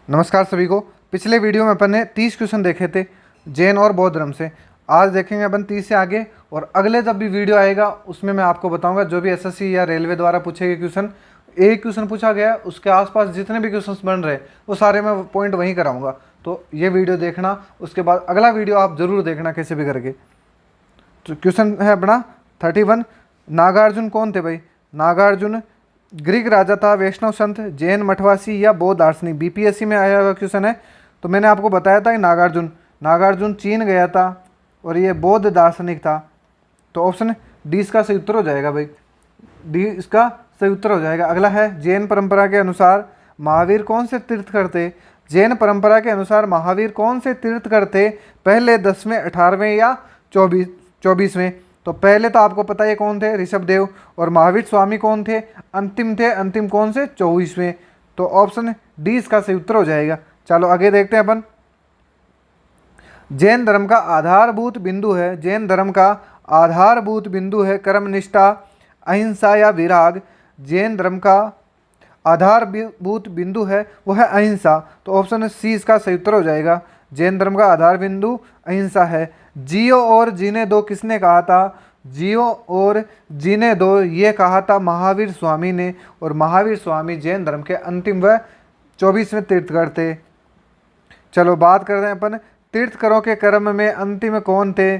नमस्कार सभी को। पिछले वीडियो में अपन ने 30 क्वेश्चन देखे थे जैन और बौद्ध धर्म से। आज देखेंगे अपन 30 से आगे, और अगले जब भी वीडियो आएगा उसमें मैं आपको बताऊंगा जो भी एसएससी या रेलवे द्वारा पूछे गए क्वेश्चन, एक क्वेश्चन पूछा गया है उसके आसपास जितने भी क्वेश्चंस बन रहे हैं वो सारे मैं पॉइंट वहीं कराऊंगा। तो ये वीडियो देखना, उसके बाद अगला वीडियो आप जरूर देखना कैसे भी करके। तो क्वेश्चन है अपना 31। नागार्जुन कौन थे भाई? नागार्जुन ग्रीक राजा था, वैष्णव संत, जैन मठवासी या बौद्ध दार्शनिक। बीपीएससी में आया हुआ क्वेश्चन है। तो मैंने आपको बताया था कि नागार्जुन चीन गया था और ये बौद्ध दार्शनिक था। तो ऑप्शन डी इसका सही उत्तर हो जाएगा भाई, डी इसका सही उत्तर हो जाएगा। अगला है जैन परंपरा के अनुसार महावीर कौन से तीर्थ करते? जैन परंपरा के अनुसार महावीर कौन से तीर्थ करते? पहले 10वें, 18वें या 24वें। तो पहले तो आपको पता है कौन थे, ऋषभदेव। और महावीर स्वामी कौन थे? अंतिम थे। अंतिम कौन से? 24वें। तो ऑप्शन डी इसका सही उत्तर हो जाएगा। चलो आगे देखते हैं अपन। जैन धर्म का आधारभूत बिंदु है, जैन धर्म का आधारभूत बिंदु है कर्मनिष्ठा, अहिंसा या विराग। जैन धर्म का आधारभूत बिंदु है वो है अहिंसा। तो ऑप्शन सी इसका सही उत्तर हो जाएगा। जैन धर्म का आधार बिंदु अहिंसा है। जियो और जीने दो किसने कहा था? जियो और जीने दो ये कहा था महावीर स्वामी ने। और महावीर स्वामी जैन धर्म के अंतिम व 24वें तीर्थकर थे। चलो बात करते हैं अपन तीर्थकरों के क्रम में अंतिम कौन थे?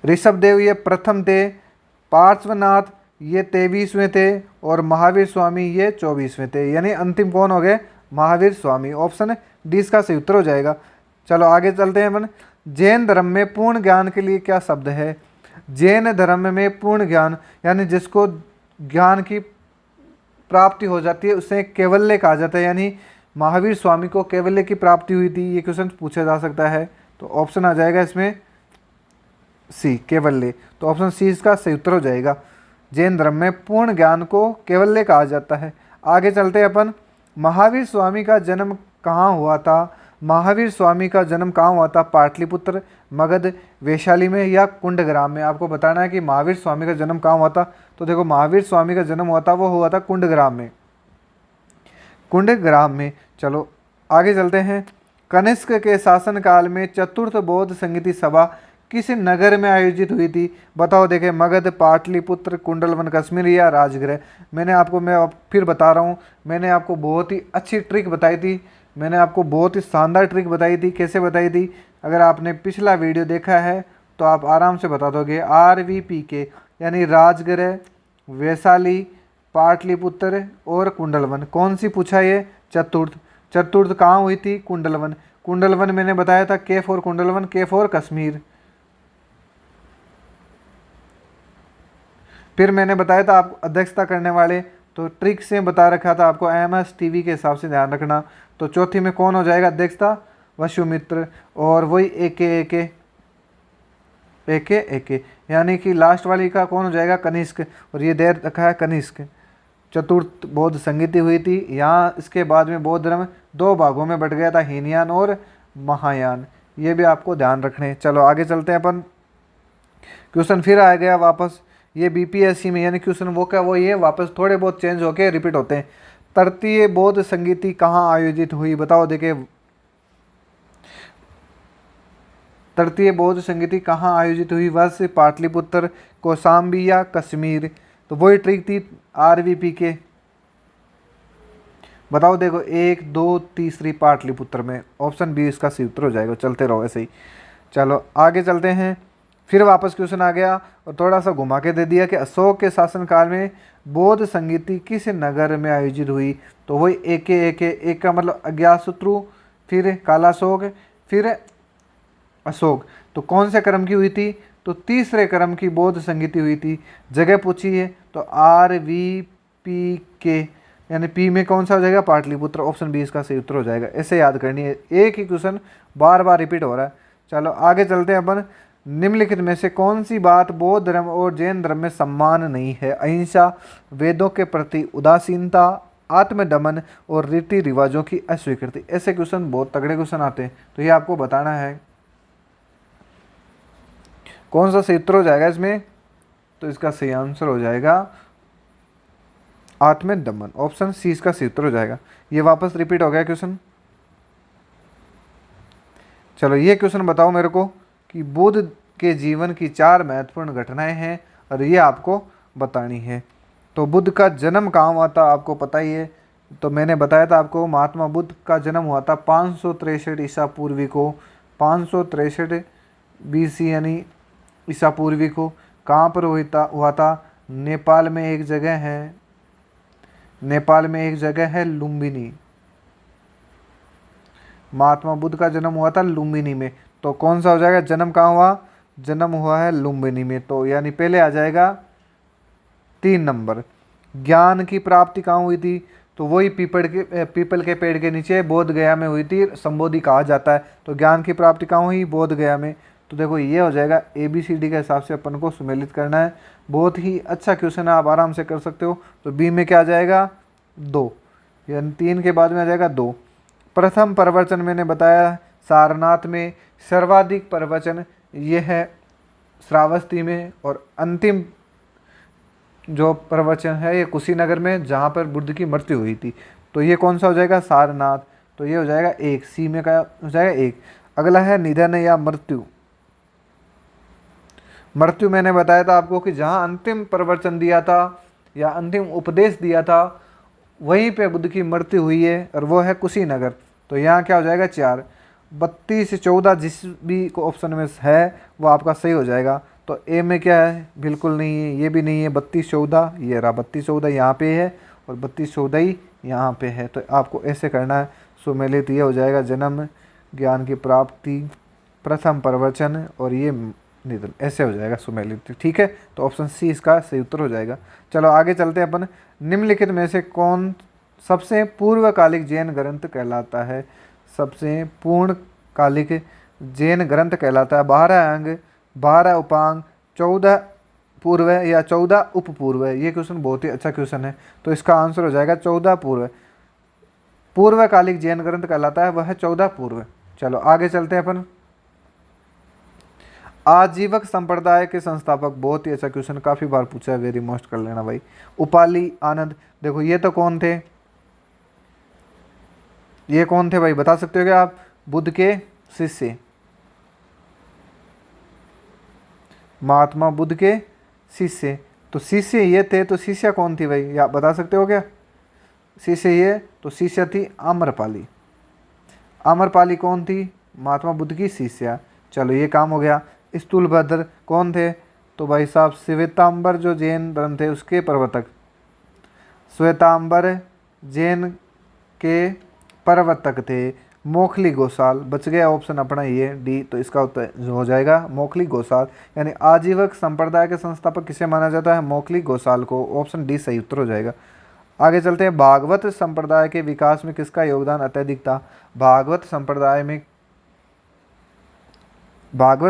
ऋषभदेव ये प्रथम थे, पार्श्वनाथ ये 23वें थे और महावीर स्वामी ये 24वें थे। यानी अंतिम कौन हो गए? महावीर स्वामी। ऑप्शन डी इसका सही उत्तर हो जाएगा। चलो आगे चलते हैं अपन। जैन धर्म में पूर्ण ज्ञान के लिए क्या शब्द है? जैन धर्म में पूर्ण ज्ञान यानी जिसको ज्ञान की प्राप्ति हो जाती है उसे कैवल्य कहा जाता है। यानी महावीर स्वामी को कैवल्य की प्राप्ति हुई थी, ये क्वेश्चन पूछा जा सकता है। तो ऑप्शन आ जाएगा इसमें सी, कैवल्य। तो ऑप्शन सी इसका सही उत्तर हो जाएगा। जैन धर्म में पूर्ण ज्ञान को कैवल्य कहा जाता है। आगे चलते हैं अपन। महावीर स्वामी का जन्म कहाँ हुआ था? महावीर स्वामी का जन्म कहाँ हुआ था? पाटलिपुत्र, मगध, वैशाली में या कुंडग्राम में। आपको बताना है कि महावीर स्वामी का जन्म कहाँ हुआ था। तो देखो महावीर स्वामी का जन्म हुआ था वो हुआ था कुंडग्राम में, कुंडग्राम में। चलो आगे चलते हैं। कनिष्क के शासनकाल में चतुर्थ बौद्ध संगीति सभा किस नगर में आयोजित हुई थी? बताओ। देखें मगध, पाटलिपुत्र, कुंडलवन, कश्मीर या राजगृह। मैं फिर बता रहा हूँ, मैंने आपको बहुत ही अच्छी ट्रिक बताई थी, मैंने आपको बहुत ही शानदार ट्रिक बताई थी। कैसे बताई थी? अगर आपने पिछला वीडियो देखा है तो आप आराम से बता दोगे। RVPK यानी राजगृह, वैशाली, पाटलिपुत्र और कुंडलवन। कौन सी पूछा ये? चतुर्थ। चतुर्थ कहाँ हुई थी? कुंडलवन। कुंडलवन मैंने बताया था के फॉर कुंडलवन, के फॉर कश्मीर। फिर मैंने बताया था आपको अध्यक्षता करने वाले, तो ट्रिक से बता रखा था आपको MS TV के हिसाब से ध्यान रखना। तो चौथी में कौन हो जाएगा अध्यक्षता? वसुमित्र। और वही एके यानी कि लास्ट वाली का कौन हो जाएगा? कनिष्क। और ये दे रखा है कनिष्क। चतुर्थ बौद्ध संगीति हुई थी यहाँ। इसके बाद में बौद्ध धर्म 2 भागों में बट गया था, हीनयान और महायान। ये भी आपको ध्यान रखने। चलो आगे चलते हैं अपन। क्वेश्चन फिर आ गया वापस, ये बीपीएससी में, यानी क्वेश्चन वो क्या वो ये वापस थोड़े बहुत चेंज होके रिपीट होते हैं। तृतीय बौद्ध संगीति कहाँ आयोजित हुई? बताओ। देखिए तृतीय बौद्ध संगीति कहाँ आयोजित हुई? वर्ष पाटलिपुत्र, कौशाम्बी या कश्मीर। तो वही ट्रिक थी RVPK। बताओ। देखो 1, 2, तीसरी पाटलिपुत्र में। ऑप्शन बी इसका सही उत्तर हो जाएगा। चलते रहो ऐसे ही। चलो आगे चलते हैं। फिर वापस क्वेश्चन आ गया और थोड़ा सा घुमा के दे दिया कि अशोक के शासनकाल में बौद्ध संगीति किस नगर में आयोजित हुई? तो वही एक का मतलब अज्ञातशत्रु, फिर कालाशोक, फिर अशोक। तो कौन से क्रम की हुई थी? तो तीसरे क्रम की बौद्ध संगीति हुई थी। जगह पूछी है तो RVPK यानी पी में कौन सा हो जाएगा? पाटलिपुत्र। ऑप्शन बी इसका सही उत्तर हो जाएगा। ऐसे याद करनी है, एक ही क्वेश्चन बार बार रिपीट हो रहा है। चलो आगे चलते हैं अपन। निम्नलिखित में से कौन सी बात बौद्ध धर्म और जैन धर्म में सम्मान नहीं है? अहिंसा, वेदों के प्रति उदासीनता, आत्मदमन और रीति रिवाजों की अस्वीकृति। ऐसे क्वेश्चन बहुत तगड़े क्वेश्चन आते हैं, तो ये आपको बताना है कौन सा सही उत्तर हो जाएगा इसमें। तो इसका सही आंसर हो जाएगा आत्म दमन। ऑप्शन सी इसका सही उत्तर हो जाएगा। ये वापस रिपीट हो गया क्वेश्चन। चलो ये क्वेश्चन बताओ मेरे को कि बुद्ध के जीवन की 4 महत्वपूर्ण घटनाएं हैं और ये आपको बतानी है। तो बुद्ध का जन्म कहाँ हुआ था आपको पता ही है। तो मैंने बताया था आपको महात्मा बुद्ध का जन्म हुआ था 563 ईसा पूर्वी को, 563 BC यानी ईसा पूर्वी को। कहाँ पर हुआ था? नेपाल में एक जगह है, नेपाल में एक जगह है लुम्बिनी। महात्मा बुद्ध का जन्म हुआ था लुम्बिनी में। तो कौन सा हो जाएगा? जन्म कहाँ हुआ? जन्म हुआ है लुम्बिनी में। तो यानी पहले आ जाएगा 3 नंबर। ज्ञान की प्राप्ति कहाँ हुई थी? तो वही पीपल के पेड़ के नीचे बोध गया में हुई थी, संबोधि कहा जाता है। तो ज्ञान की प्राप्ति कहाँ हुई? बोध गया में। तो देखो ये हो जाएगा ABCD के हिसाब से अपन को सुमेलित करना है। बहुत ही अच्छा क्वेश्चन है, आप आराम से कर सकते हो। तो बी में क्या आ जाएगा? 2, यानी 3 के बाद में आ जाएगा 2। प्रथम प्रवचन मैंने बताया सारनाथ में, सर्वाधिक प्रवचन ये है श्रावस्ती में, और अंतिम जो प्रवचन है ये कुशीनगर में जहाँ पर बुद्ध की मृत्यु हुई थी। तो ये कौन सा हो जाएगा? सारनाथ। तो ये हो जाएगा 1, सी में का हो जाएगा 1। अगला है निधन या मृत्यु। मृत्यु मैंने बताया था आपको कि जहाँ अंतिम प्रवचन दिया था या अंतिम उपदेश दिया था वहीं पे बुद्ध की मृत्यु हुई है, और वो है कुशीनगर। तो यहाँ क्या हो जाएगा? 4। 32 14 जिस भी को ऑप्शन में है वो आपका सही हो जाएगा। तो ए में क्या है? बिल्कुल नहीं है, ये भी नहीं है। 32 14 ये रहा, 32 14 यहाँ पे है और 32 14 ही यहाँ पे है। तो आपको ऐसे करना है। सुमेलित ये हो जाएगा जन्म, ज्ञान की प्राप्ति, प्रथम प्रवचन और ये निधन, ऐसे हो जाएगा सुमेलित। ठीक है, तो ऑप्शन सी इसका सही उत्तर हो जाएगा। चलो आगे चलते हैं अपन। निम्नलिखित में से कौन सबसे पूर्वकालिक जैन ग्रंथ कहलाता है? सबसे पूर्णकालिक जैन ग्रंथ कहलाता है 12 अंग, 12 उपांग, 14 पूर्व या 14 उपपूर्व। ये क्वेश्चन बहुत ही अच्छा क्वेश्चन है। तो इसका आंसर हो जाएगा 14 पूर्व। पूर्वकालिक जैन ग्रंथ कहलाता है वह है 14 पूर्व। चलो आगे चलते हैं अपन। आजीवक संप्रदाय के संस्थापक, बहुत ही अच्छा क्वेश्चन, काफ़ी बार पूछा है, वेरी मोस्ट कर लेना भाई। उपाली आनंद। देखो ये तो कौन थे? ये कौन थे भाई, बता सकते हो क्या आप? बुद्ध के शिष्य, महात्मा बुद्ध के शिष्य। तो शिष्य ये थे, तो शिष्या कौन थी भाई, या बता सकते हो क्या? शिष्य ये, तो शिष्य थी आम्रपाली। आम्रपाली कौन थी? महात्मा बुद्ध की शिष्या। चलो ये काम हो गया। स्थूलभद्र कौन थे? तो भाई साहब श्वेतांबर जो जैन धर्म थे उसके प्रवर्तक, श्वेतांबर जैन के प्रवर्तक थे। मोखली गोसाल, बच गया ऑप्शन अपना ये डी। तो इसका उत्तर हो जाएगा मोखली गोसाल। यानी आजीवक संप्रदाय के संस्थापक किसे माना जाता है? मोखली गोसाल को। ऑप्शन डी सही उत्तर हो जाएगा। आगे चलते हैं। भागवत संप्रदाय के विकास में किसका योगदान अत्यधिक था? भागवत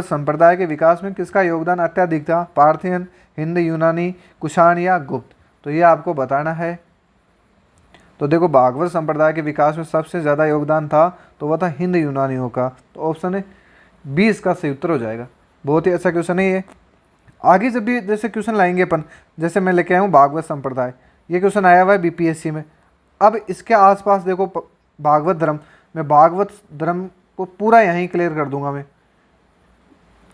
संप्रदाय के विकास में किसका योगदान अत्यधिक था? पार्थियन, हिंद यूनानी, कुषाण या गुप्त। तो ये आपको बताना है। तो देखो भागवत संप्रदाय के विकास में सबसे ज़्यादा योगदान था तो वह था हिंद यूनानियों का। तो ऑप्शन है 20 का सही उत्तर हो जाएगा। बहुत ही अच्छा क्वेश्चन है ये। आगे जब भी जैसे क्वेश्चन लाएंगे अपन, जैसे मैं लेके आया हूँ भागवत संप्रदाय, ये क्वेश्चन आया हुआ है BPSC में। अब इसके आसपास देखो भागवत धर्म, मैं भागवत धर्म को पूरा यहीं क्लियर कर दूंगा मैं।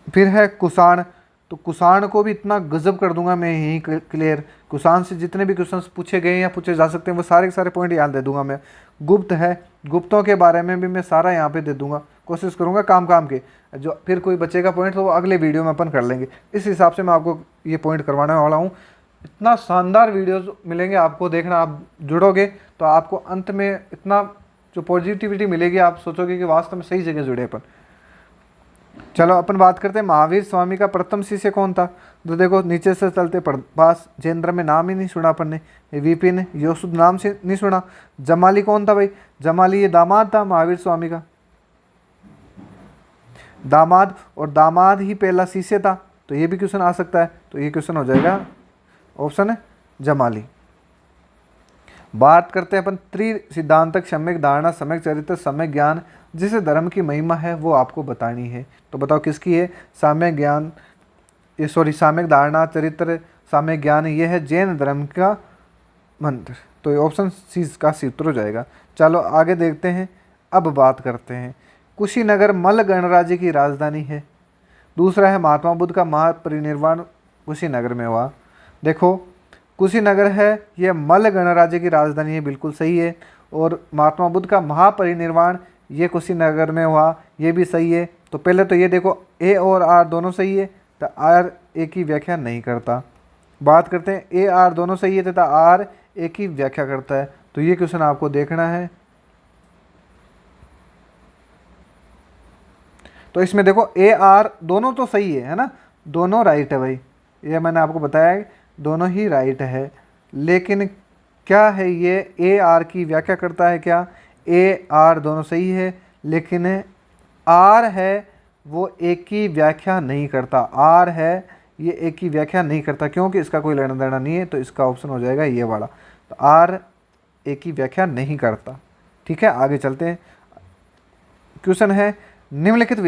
फिर है कुषाण, तो कुषाण को भी इतना गजब कर दूंगा मैं यहीं क्लियर। कुषाण से जितने भी क्वेश्चंस पूछे गए या पूछे जा सकते हैं वो सारे के सारे पॉइंट याद दे दूंगा मैं। गुप्त है, गुप्तों के बारे में भी मैं सारा यहाँ पे दे दूंगा, कोशिश करूँगा काम के। जो फिर कोई बचेगा पॉइंट तो वो अगले वीडियो में अपन कर लेंगे। इस हिसाब से मैं आपको ये पॉइंट करवाने वाला हूँ। इतना शानदार वीडियोज़ मिलेंगे आपको, देखना आप जुड़ोगे तो आपको अंत में इतना जो पॉजिटिविटी मिलेगी, आप सोचोगे कि वास्तव में सही जगह जुड़े अपन। चलो अपन बात करते हैं महावीर स्वामी का प्रथम शिष्य कौन था। तो देखो नीचे से चलते प्रभास, जैन धर्म में नाम ही नहीं सुना अपन ने। विपिन, योसुद नाम से नहीं सुना। जमाली कौन था भाई? जमाली ये दामाद था महावीर स्वामी का, दामाद, और दामाद ही पहला शिष्य था। तो ये भी क्वेश्चन आ सकता है। तो ये क्वेश्चन हो जाएगा ऑप्शन है जमाली। बात करते हैं अपन त्रिसिद्धांतक, सम्यक धारणा, सम्यक चरित्र, सम्यक ज्ञान। जिस धर्म की महिमा है वो आपको बतानी है। तो बताओ किसकी है? सम्यक धारणा, चरित्र, सम्यक ज्ञान, ये है जैन धर्म का मंदिर। तो ये ऑप्शन सी का सी उत्तर हो जाएगा। चलो आगे देखते हैं। अब बात करते हैं, कुशीनगर मल्ल गणराज्य की राजधानी है। दूसरा है महात्मा बुद्ध का महापरिनिर्वाण कुशीनगर में हुआ। देखो कुशीनगर है ये मल्ल गणराज्य की राजधानी है, बिल्कुल सही है। और महात्मा बुद्ध का महापरिनिर्वाण ये कुशीनगर में हुआ, ये भी सही है। तो पहले तो ये देखो ए और आर दोनों सही है, तो आर ए की व्याख्या नहीं करता। बात करते हैं ए आर दोनों सही है तथा आर ए की व्याख्या करता है। तो ये क्वेश्चन आपको देखना है। तो इसमें देखो ए आर दोनों तो सही है ना, दोनों राइट है भाई, ये मैंने आपको बताया है दोनों ही राइट है। लेकिन क्या है ये ए आर की व्याख्या करता है क्या? ए आर दोनों सही है, लेकिन आर है वो ए की व्याख्या नहीं करता। आर है ये ए की व्याख्या नहीं करता, क्योंकि इसका कोई लेना देना नहीं है। तो इसका ऑप्शन हो जाएगा ये वाला। तो आर ए की व्याख्या नहीं करता। ठीक है, आगे चलते हैं। क्वेश्चन है, निम्नलिखित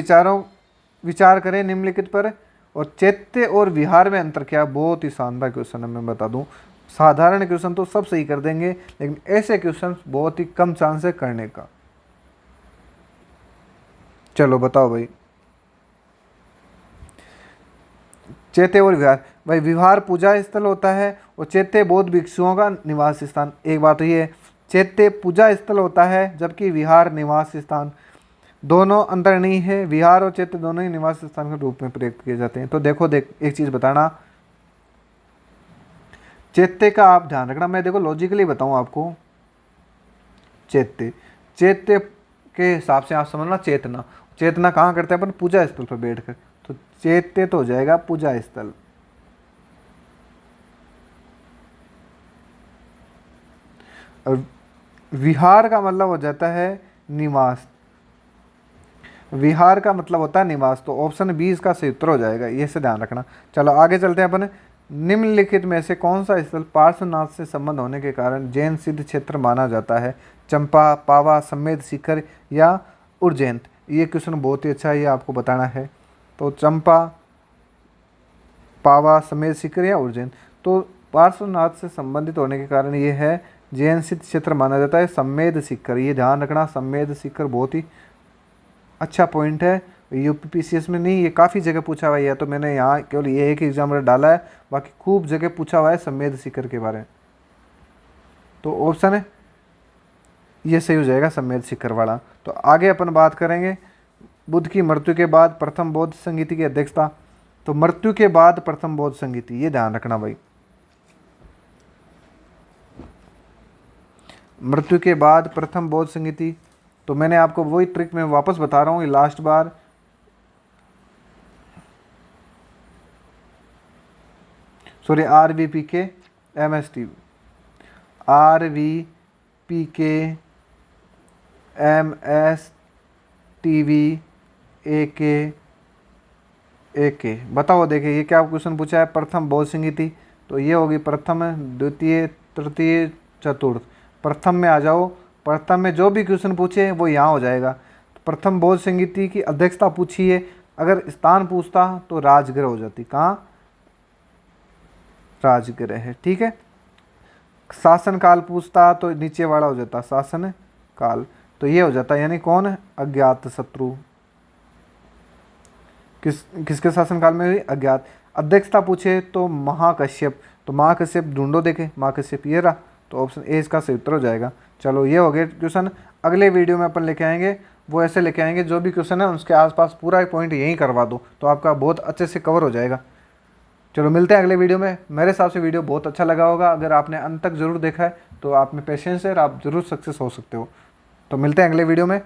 विचार करें निम्नलिखित पर और चैत्य और विहार में अंतर क्या? बहुत ही शानदार क्वेश्चन है, मैं बता दूं। साधारण क्वेश्चन तो सब सही कर देंगे, लेकिन ऐसे क्वेश्चन बहुत ही कम चांस है करने का। चलो बताओ भाई। चैत्य और विहार, भाई विहार पूजा स्थल होता है और चैत्य बौद्ध भिक्षुओं का निवास स्थान। एक बात तो ये है, चैत्य पूजा स्थल होता है जबकि विहार निवास स्थान। दोनों अंतर नहीं है, विहार और चैत्य दोनों ही निवास स्थान के रूप में प्रयोग किए जाते हैं। तो देखो एक चीज़ बताना, चैत्य का आप ध्यान रखना, मैं देखो लॉजिकली बताऊं आपको। चैत्य चैत्य के हिसाब से आप समझना, चेतना चेतना कहाँ करते हैं अपन? पूजा स्थल पर बैठकर। तो चैत्य तो हो जाएगा पूजा स्थल। और विहार का मतलब हो जाता है निवास। विहार का मतलब होता है निवास। तो ऑप्शन बी इसका सही उत्तर हो जाएगा, ये से ध्यान रखना। चलो आगे चलते हैं अपन। निम्नलिखित में से कौन सा स्थल पार्श्वनाथ से संबंध होने के कारण जैन सिद्ध क्षेत्र माना जाता है? चंपा, पावा, समेत शिखर या उज्जैन? ये क्वेश्चन बहुत ही अच्छा है, ये आपको बताना है। तो चंपा, पावा, समेत शिखर या उज्जैन? तो पार्श्वनाथ से संबंधित होने के कारण ये है जैन सिद्ध क्षेत्र माना जाता है समेत शिखर। ये ध्यान रखना, समेत शिखर बहुत ही अच्छा पॉइंट है। यूपीपीसीएस में नहीं, ये काफ़ी जगह पूछा हुआ है। तो मैंने यहाँ केवल ये एक एग्जाम डाला है, बाकी खूब जगह पूछा हुआ है समेत शिखर के बारे में। तो ऑप्शन है ये सही हो जाएगा, समेत शिखर वाला। तो आगे अपन बात करेंगे, बुद्ध की मृत्यु के बाद प्रथम बौद्ध संगीति की अध्यक्षता। तो मृत्यु के बाद प्रथम बौद्ध संगीति, ये ध्यान रखना भाई। मृत्यु के बाद प्रथम बौद्ध संगीति, तो मैंने आपको वही ट्रिक में वापस बता रहा हूँ, ये लास्ट बार। Sorry, RVPK MST, RVPK MSTV AK। बताओ, देखिए ये क्या क्वेश्चन पूछा है? प्रथम बौद्ध संगीति, तो ये होगी प्रथम, द्वितीय, तृतीय, चतुर्थ। प्रथम में आ जाओ। प्रथम में जो भी क्वेश्चन पूछे वो यहाँ हो जाएगा। प्रथम बौद्ध संगीति की अध्यक्षता पूछी है, अगर स्थान पूछता तो राजगृह हो जाती। कहाँ? राजगृह है, ठीक है। शासन काल पूछता तो नीचे वाला हो जाता शासन काल। तो ये हो जाता, यानी कौन है? अज्ञात शत्रु। किसके शासन काल में हुई? अज्ञात। अध्यक्षता पूछे तो महाकश्यप। तो महाकश्यप ढूंढो, देखे महाकश्यप ये रहा। तो ऑप्शन ए इसका सही उत्तर हो जाएगा। चलो ये हो गए क्वेश्चन। अगले वीडियो में अपन लेके आएंगे, वो ऐसे लेके आएंगे जो भी क्वेश्चन है उसके आसपास पूरा पॉइंट यहीं करवा दो, तो आपका बहुत अच्छे से कवर हो जाएगा। चलो मिलते हैं अगले वीडियो में। मेरे हिसाब से वीडियो बहुत अच्छा लगा होगा, अगर आपने अंत तक जरूर देखा है तो आप में पेशेंस है और आप जरूर सक्सेस हो सकते हो। तो मिलते हैं अगले वीडियो में।